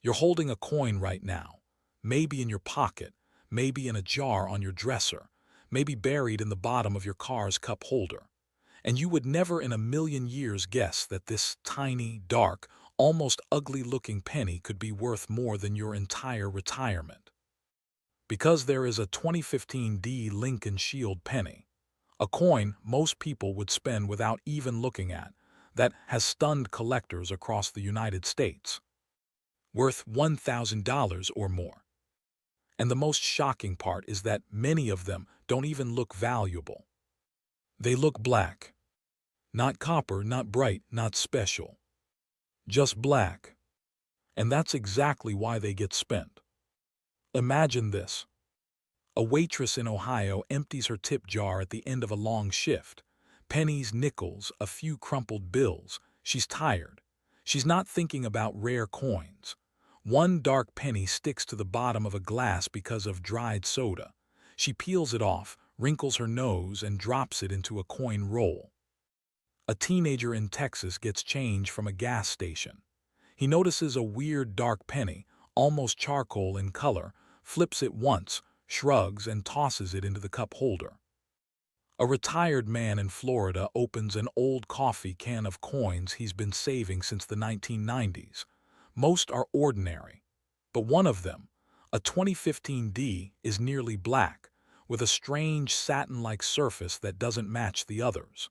You're holding a coin right now, maybe in your pocket, maybe in a jar on your dresser, maybe buried in the bottom of your car's cup holder. And you would never in a million years guess that this tiny, dark, almost ugly-looking penny could be worth more than your entire retirement. Because there is a 2015 D Lincoln Shield penny, a coin most people would spend without even looking at, that has stunned collectors across the United States, worth $1,000 or more. And the most shocking part is that many of them don't even look valuable. They look black. Not copper, not bright, not special. Just black. And that's exactly why they get spent. Imagine this. A waitress in Ohio empties her tip jar at the end of a long shift. Pennies, nickels, a few crumpled bills. She's tired. She's not thinking about rare coins. One dark penny sticks to the bottom of a glass because of dried soda. She peels it off, wrinkles her nose, and drops it into a coin roll. A teenager in Texas gets change from a gas station. He notices a weird dark penny, almost charcoal in color, flips it once, shrugs, and tosses it into the cup holder. A retired man in Florida opens an old coffee can of coins he's been saving since the 1990s. Most are ordinary, but one of them, a 2015 D, is nearly black, with a strange satin-like surface that doesn't match the others.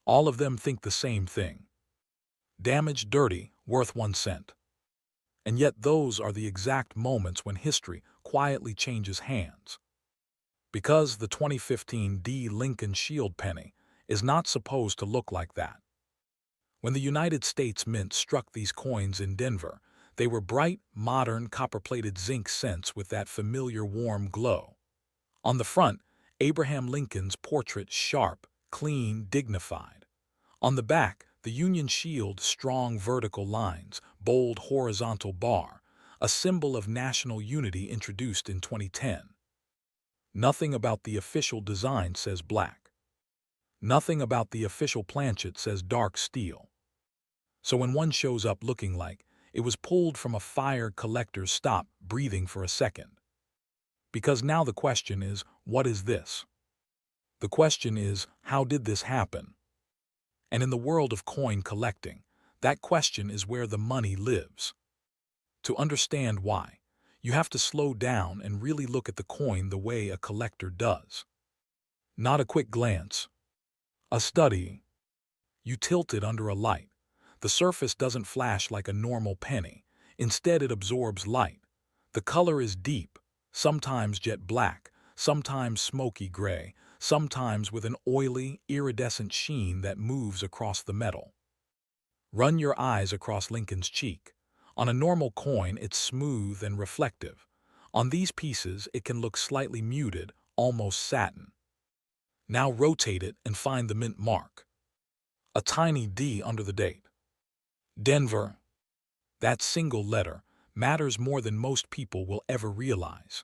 All of them think the same thing. Damaged, dirty, worth 1 cent. And yet those are the exact moments when history quietly changes hands. Because the 2015 D Lincoln Shield penny is not supposed to look like that. When the United States Mint struck these coins in Denver, they were bright, modern, copper-plated zinc cents with that familiar warm glow. On the front, Abraham Lincoln's portrait, sharp, clean, dignified. On the back, the Union Shield, strong vertical lines, bold horizontal bar, a symbol of national unity introduced in 2010. Nothing about the official design says black. Nothing about the official planchet says dark steel. So when one shows up looking like it was pulled from a fire, collectors stop breathing for a second. Because now the question is, what is this? The question is, how did this happen? And in the world of coin collecting, that question is where the money lives. To understand why, you have to slow down and really look at the coin the way a collector does. Not a quick glance. A study. You tilt it under a light. The surface doesn't flash like a normal penny. Instead, it absorbs light. The color is deep, sometimes jet black, sometimes smoky gray, sometimes with an oily, iridescent sheen that moves across the metal. Run your eyes across Lincoln's cheek. On a normal coin, it's smooth and reflective. On these pieces, it can look slightly muted, almost satin. Now rotate it and find the mint mark. A tiny D under the date. Denver. That single letter matters more than most people will ever realize.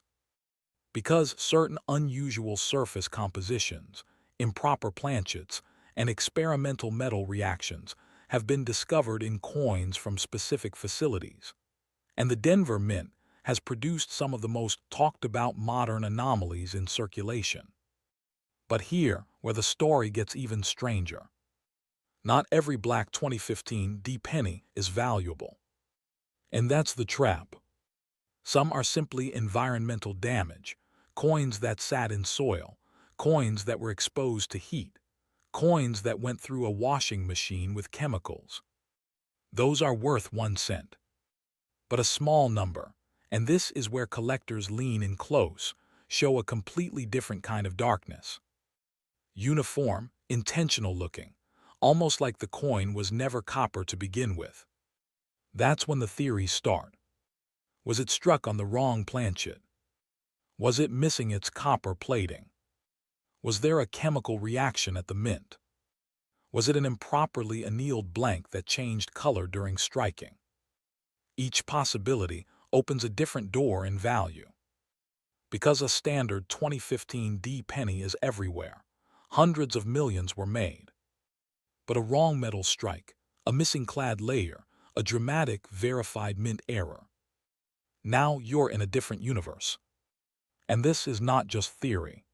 Because certain unusual surface compositions, improper planchets, and experimental metal reactions have been discovered in coins from specific facilities. And the Denver Mint has produced some of the most talked-about modern anomalies in circulation. But here, where the story gets even stranger. Not every black 2015 D penny is valuable. And that's the trap. Some are simply environmental damage, coins that sat in soil, coins that were exposed to heat, coins that went through a washing machine with chemicals. Those are worth 1 cent. But a small number, and this is where collectors lean in close, show a completely different kind of darkness. Uniform, intentional looking, almost like the coin was never copper to begin with. That's when the theories start. Was it struck on the wrong planchet? Was it missing its copper plating? Was there a chemical reaction at the mint? Was it an improperly annealed blank that changed color during striking? Each possibility opens a different door in value. Because a standard 2015 D penny is everywhere, hundreds of millions were made. But a wrong metal strike, a missing clad layer, a dramatic, verified mint error. Now you're in a different universe. And this is not just theory.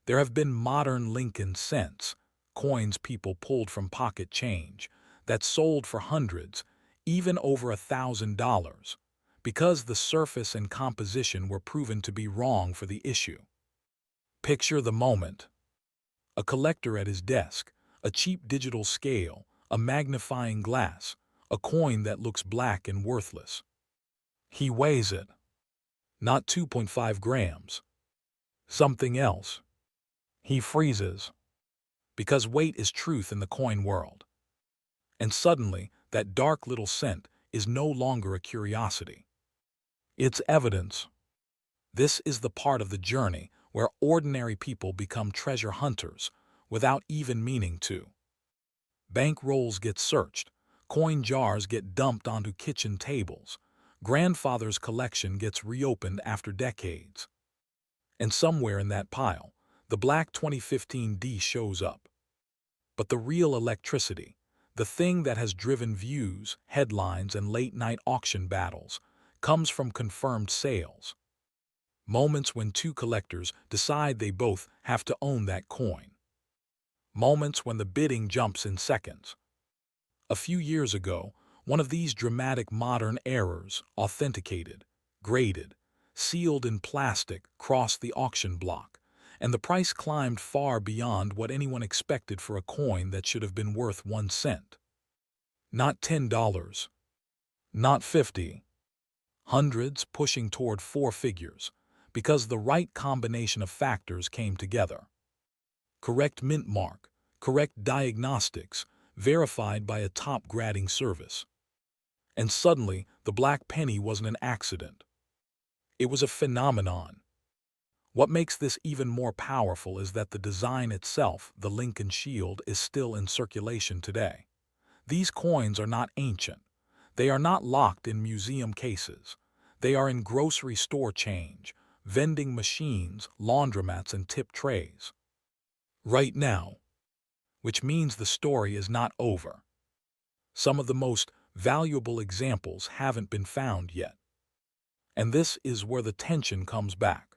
There have been modern Lincoln cents, coins people pulled from pocket change, that sold for hundreds, even over $1,000, because the surface and composition were proven to be wrong for the issue. Picture the moment. A collector at his desk, a cheap digital scale, a magnifying glass, a coin that looks black and worthless. He weighs it. Not 2.5 grams. Something else. He freezes. Because weight is truth in the coin world. And suddenly, that dark little cent is no longer a curiosity. It's evidence. This is the part of the journey where ordinary people become treasure hunters without even meaning to. Bank rolls get searched, coin jars get dumped onto kitchen tables, grandfather's collection gets reopened after decades. And somewhere in that pile, the black 2015 D shows up. But the real electricity, the thing that has driven views, headlines, and late-night auction battles, comes from confirmed sales. Moments when two collectors decide they both have to own that coin. Moments when the bidding jumps in seconds. A few years ago, one of these dramatic modern errors, authenticated, graded, sealed in plastic, crossed the auction block, and the price climbed far beyond what anyone expected for a coin that should have been worth 1 cent. Not $10, not 50, hundreds pushing toward 4 figures, because the right combination of factors came together. Correct mint mark, correct diagnostics, verified by a top grading service. And suddenly, the black penny wasn't an accident. It was a phenomenon. What makes this even more powerful is that the design itself, the Lincoln Shield, is still in circulation today. These coins are not ancient. They are not locked in museum cases. They are in grocery store change, vending machines, laundromats, and tip trays. Right now. Which means the story is not over. Some of the most valuable examples haven't been found yet. And this is where the tension comes back.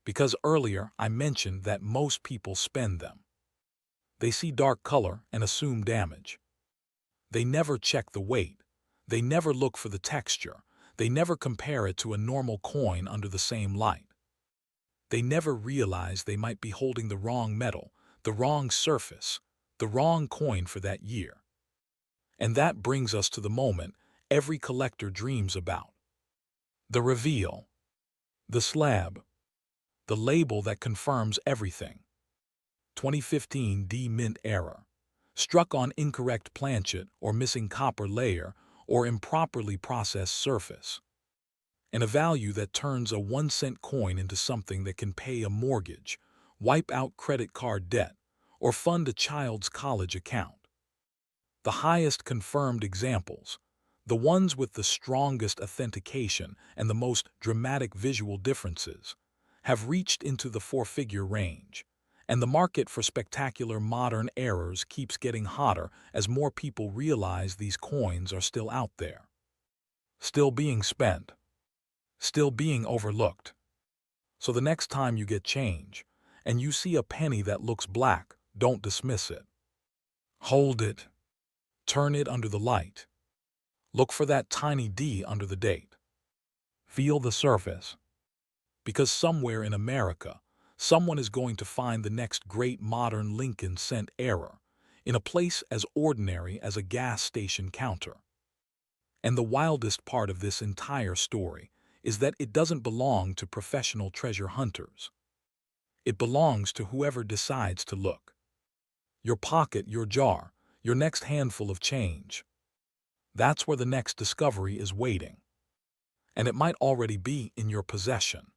Because earlier I mentioned that most people spend them. They see dark color and assume damage. They never check the weight. They never look for the texture. They never compare it to a normal coin under the same light. They never realize they might be holding the wrong metal, the wrong surface, the wrong coin for that year. And that brings us to the moment every collector dreams about. The reveal. The slab. The label that confirms everything. 2015 D mint error. Struck on incorrect planchet or missing copper layer or improperly processed surface. And a value that turns a 1-cent coin into something that can pay a mortgage, wipe out credit card debt, or fund a child's college account. The highest confirmed examples, the ones with the strongest authentication and the most dramatic visual differences, have reached into the 4-figure range, and the market for spectacular modern errors keeps getting hotter as more people realize these coins are still out there. Still being spent. Still being overlooked. So the next time you get change, and you see a penny that looks black, don't dismiss it. Hold it. Turn it under the light. Look for that tiny D under the date. Feel the surface. Because somewhere in America, someone is going to find the next great modern Lincoln cent error in a place as ordinary as a gas station counter. And the wildest part of this entire story is that it doesn't belong to professional treasure hunters. It belongs to whoever decides to look. Your pocket, your jar, your next handful of change. That's where the next discovery is waiting. And it might already be in your possession.